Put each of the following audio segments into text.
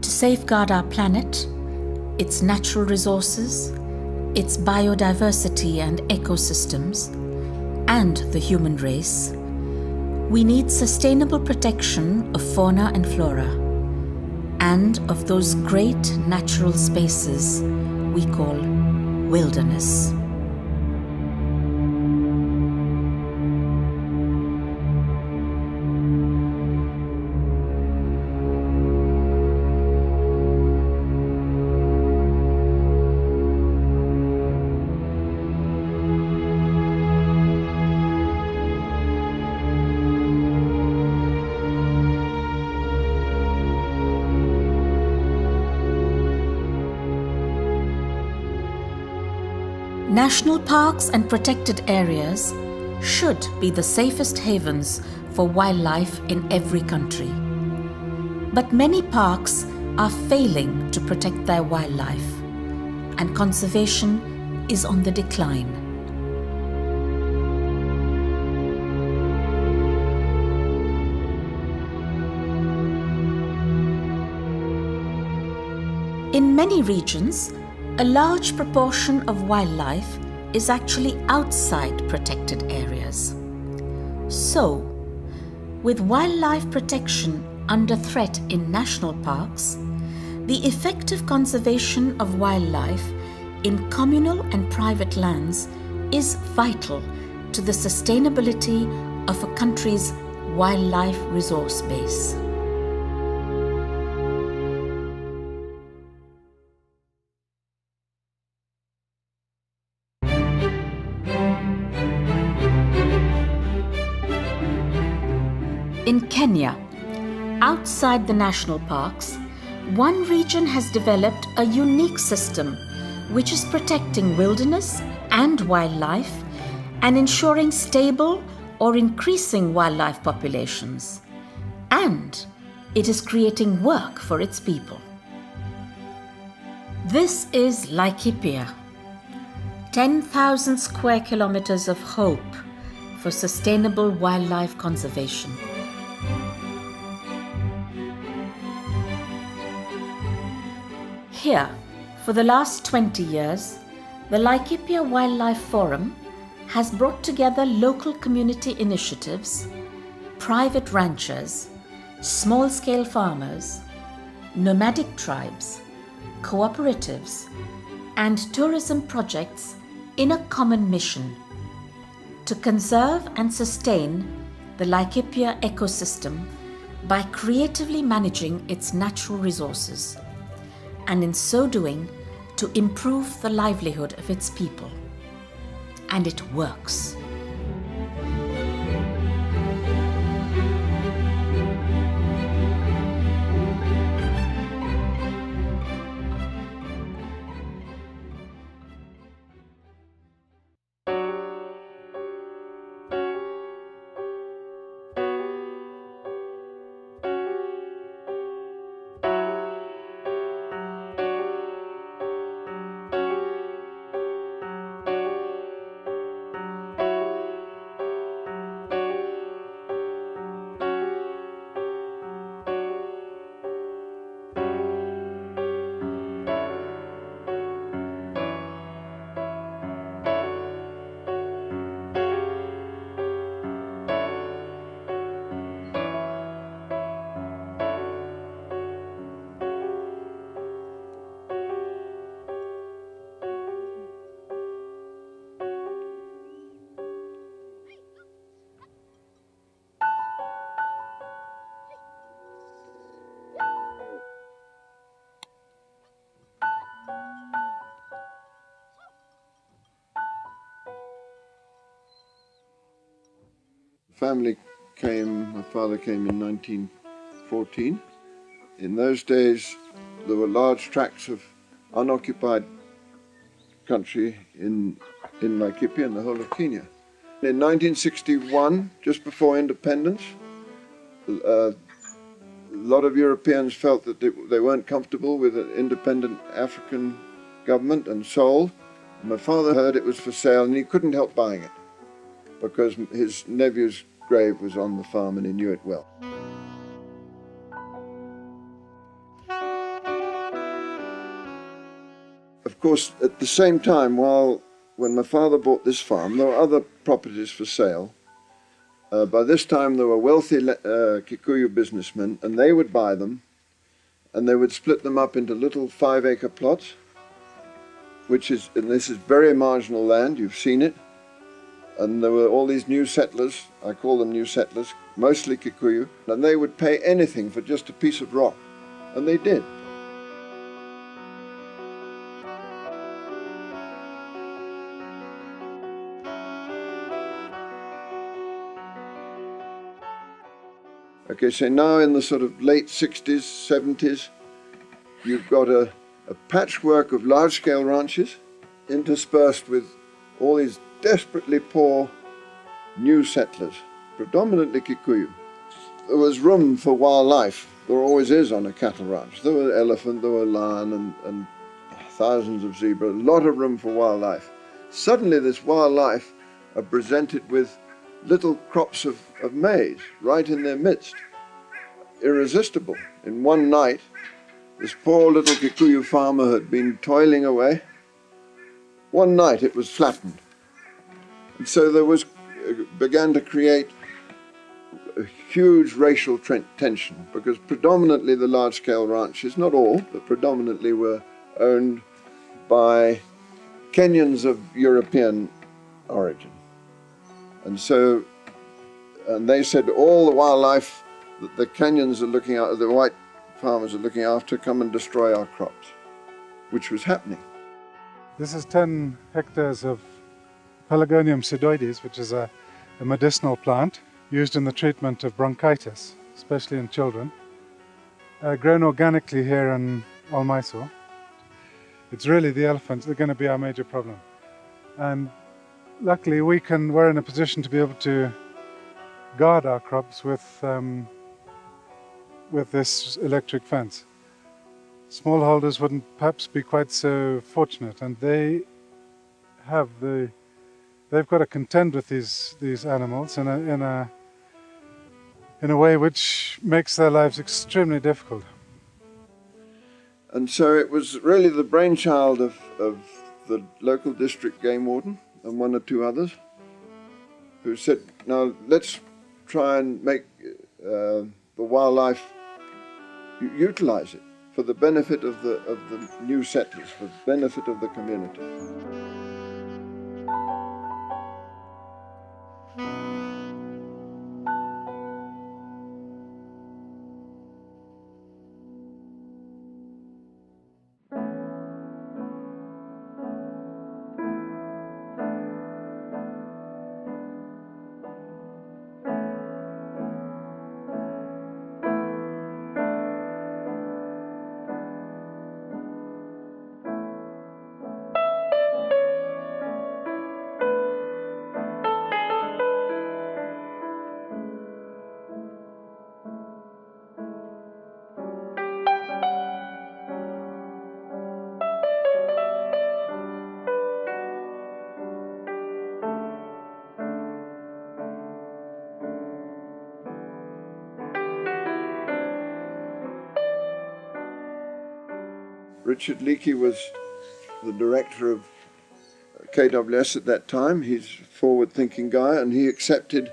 to safeguard our planet, its natural resources, its biodiversity and ecosystems, and the human race, we need sustainable protection of fauna and flora, and of those great natural spaces we call wilderness. National parks and protected areas should be the safest havens for wildlife in every country. But many parks are failing to protect their wildlife, and conservation is on the decline. In many regions, a large proportion of wildlife is actually outside protected areas. So, with wildlife protection under threat in national parks, the effective conservation of wildlife in communal and private lands is vital to the sustainability of a country's wildlife resource base. In Kenya, outside the national parks, one region has developed a unique system which is protecting wilderness and wildlife and ensuring stable or increasing wildlife populations. And it is creating work for its people. This is Laikipia, 10,000 square kilometers of hope for sustainable wildlife conservation. Here, for the last 20 years, the Laikipia Wildlife Forum has brought together local community initiatives, private ranchers, small-scale farmers, nomadic tribes, cooperatives, and tourism projects in a common mission to conserve and sustain the Laikipia ecosystem by creatively managing its natural resources, and in so doing, to improve the livelihood of its people. And it works. My father came in 1914. In those days, there were large tracts of unoccupied country in Laikipia and the whole of Kenya. In 1961, just before independence, a lot of Europeans felt that they weren't comfortable with an independent African government and sold. My father heard it was for sale and he couldn't help buying it because his nephew's grave was on the farm and he knew it well. of course, at the same time, when my father bought this farm, there were other properties for sale. By this time, there were wealthy Kikuyu businessmen, and they would buy them, and they would split them up into little 5-acre plots, and this is very marginal land, you've seen it. And there were all these new settlers, I call them new settlers, mostly Kikuyu, and they would pay anything for just a piece of rock, and they did. Okay, so now in the sort of late 60s, 70s, you've got a patchwork of large-scale ranches interspersed with all these desperately poor new settlers, predominantly Kikuyu. There was room for wildlife. There always is on a cattle ranch. There were elephant, there were lion, and thousands of zebra, a lot of room for wildlife. Suddenly this wildlife are presented with little crops of maize right in their midst. Irresistible. In one night, this poor little Kikuyu farmer had been toiling away. One night it was flattened. And so there began to create a huge racial tension, because predominantly the large-scale ranches, not all, but predominantly were owned by Kenyans of European origin. And they said all the wildlife that the Kenyans are looking at, the white farmers are looking after, come and destroy our crops, which was happening. This is 10 hectares of Pelargonium pseudoides, which is a medicinal plant used in the treatment of bronchitis, especially in children, grown organically here in Olmaiso. It's really the elephants that are going to be our major problem. And luckily we're in a position to be able to guard our crops with this electric fence. Smallholders wouldn't perhaps be quite so fortunate, and they've got to contend with these animals in a way which makes their lives extremely difficult. And so it was really the brainchild of the local district game warden and one or two others who said, now let's try and make the wildlife, utilize it for the benefit of the new settlers, for the benefit of the community. Richard Leakey was the director of KWS at that time. He's a forward-thinking guy, and he accepted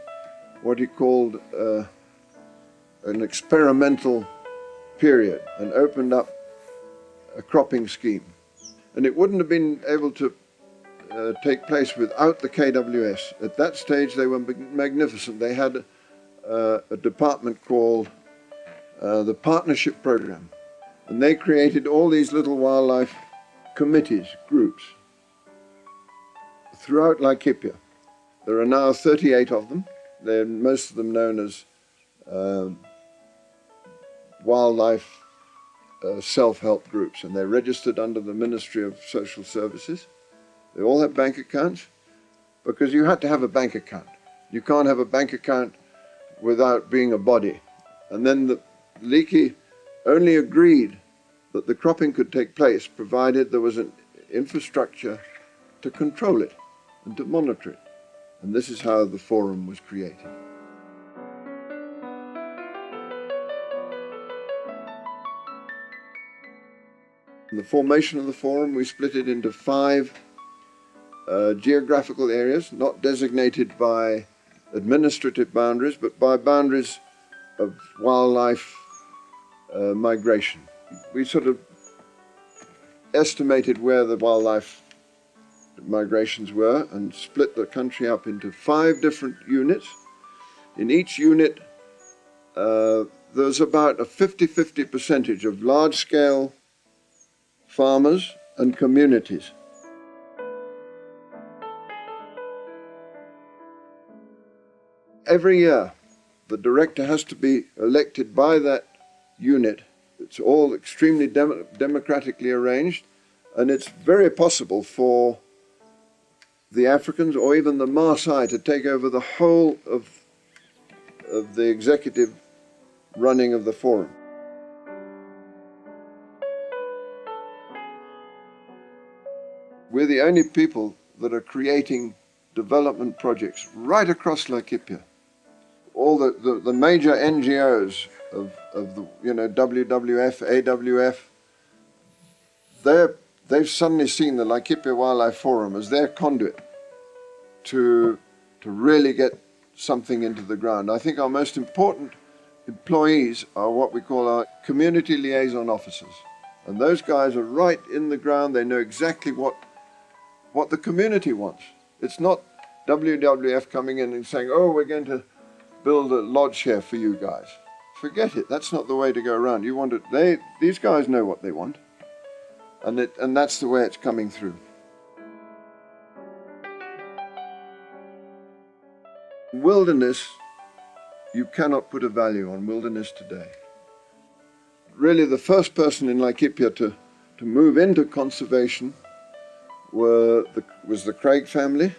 what he called an experimental period and opened up a cropping scheme. And it wouldn't have been able to take place without the KWS. At that stage they were magnificent. They had a department called the Partnership Program. And they created all these little wildlife committees, groups, throughout Laikipia. There are now 38 of them. They're most of them known as wildlife self-help groups, and they're registered under the Ministry of Social Services. They all have bank accounts, because you had to have a bank account. You can't have a bank account without being a body. And then the Leakey only agreed that the cropping could take place provided there was an infrastructure to control it and to monitor it. And this is how the forum was created. In the formation of the forum, we split it into 5 geographical areas, not designated by administrative boundaries, but by boundaries of wildlife migration. We sort of estimated where the wildlife migrations were and split the country up into 5 different units. In each unit, there's about a 50-50 percentage of large-scale farmers and communities. Every year, the director has to be elected by that unit. It's all extremely democratically arranged, and it's very possible for the Africans or even the Maasai to take over the whole of the executive running of the forum. We're the only people that are creating development projects right across Laikipia. All the major NGOs of the WWF, AWF, they've suddenly seen the Laikipia Wildlife Forum as their conduit to really get something into the ground. I think our most important employees are what we call our community liaison officers. And those guys are right in the ground. They know exactly what the community wants. It's not WWF coming in and saying, oh, we're going to build a lodge here for you guys. Forget it. That's not the way to go around. You want it. These guys know what they want. And that's the way it's coming through. Wilderness, you cannot put a value on wilderness today. Really, the first person in Laikipia to move into conservation was the Craig family,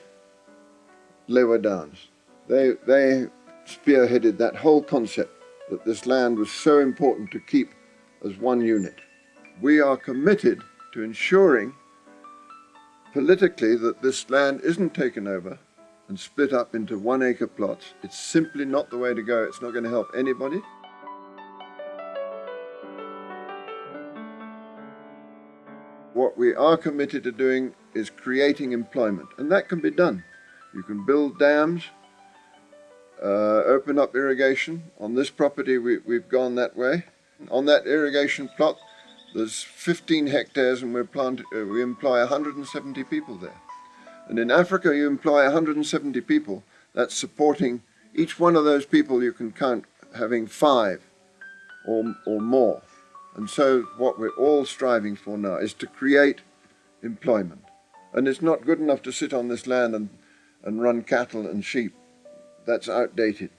Lewa Downs. They spearheaded that whole concept that this land was so important to keep as one unit. We are committed to ensuring politically that this land isn't taken over and split up into 1-acre plots. It's simply not the way to go. It's not going to help anybody. What we are committed to doing is creating employment, and that can be done. You can build dams, open up irrigation. On this property, we've gone that way. On that irrigation plot, there's 15 hectares, and we employ 170 people there. And in Africa, you employ 170 people. That's supporting each one of those people. You can count having 5 or more. And so what we're all striving for now is to create employment. And it's not good enough to sit on this land and run cattle and sheep. That's outdated.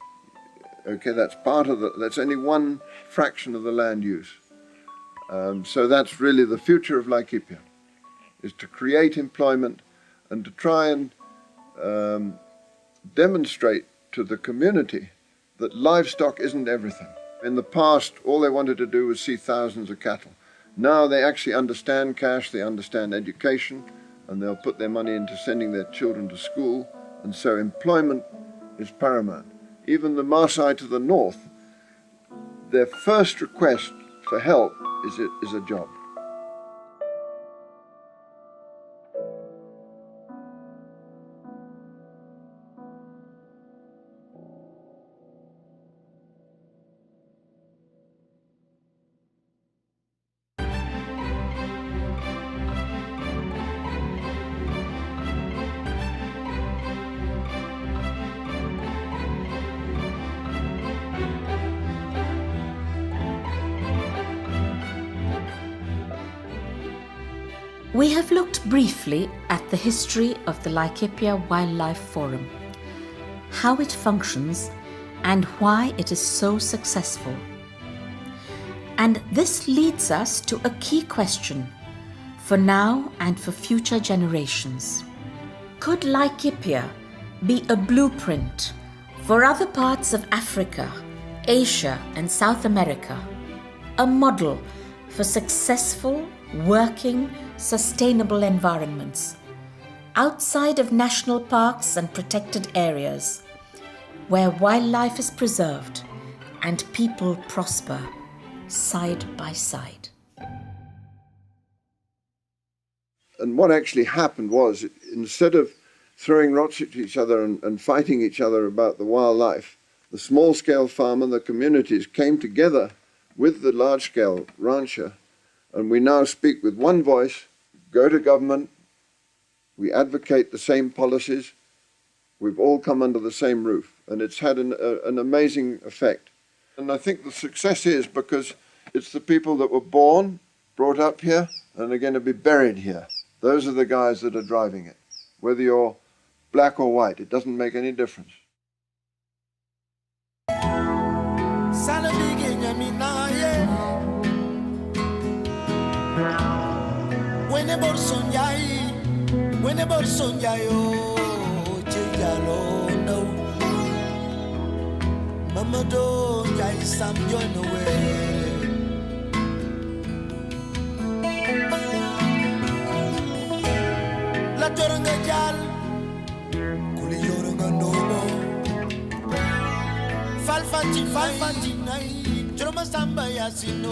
Okay, that's that's only one fraction of the land use. So that's really the future of Laikipia, is to create employment and to try and demonstrate to the community that livestock isn't everything. In the past, all they wanted to do was see thousands of cattle. Now they actually understand cash, they understand education, and they'll put their money into sending their children to school, and so employment is paramount. Even the Maasai to the north, their first request for help is a job. We have looked briefly at the history of the Laikipia Wildlife Forum, how it functions and why it is so successful. And this leads us to a key question for now and for future generations. Could Laikipia be a blueprint for other parts of Africa, Asia and South America, a model for successful, working, sustainable environments outside of national parks and protected areas where wildlife is preserved and people prosper side by side? And what actually happened was, instead of throwing rocks at each other and fighting each other about the wildlife, the small-scale farmer, the communities came together with the large-scale rancher, and we now speak with one voice, go to government, we advocate the same policies, we've all come under the same roof, and it's had an amazing effect. And I think the success is because it's the people that were born, brought up here, and are going to be buried here. Those are the guys that are driving it. Whether you're black or white, it doesn't make any difference. La joranga jal kuli joranga nobo falfanti nai jorma samba yasino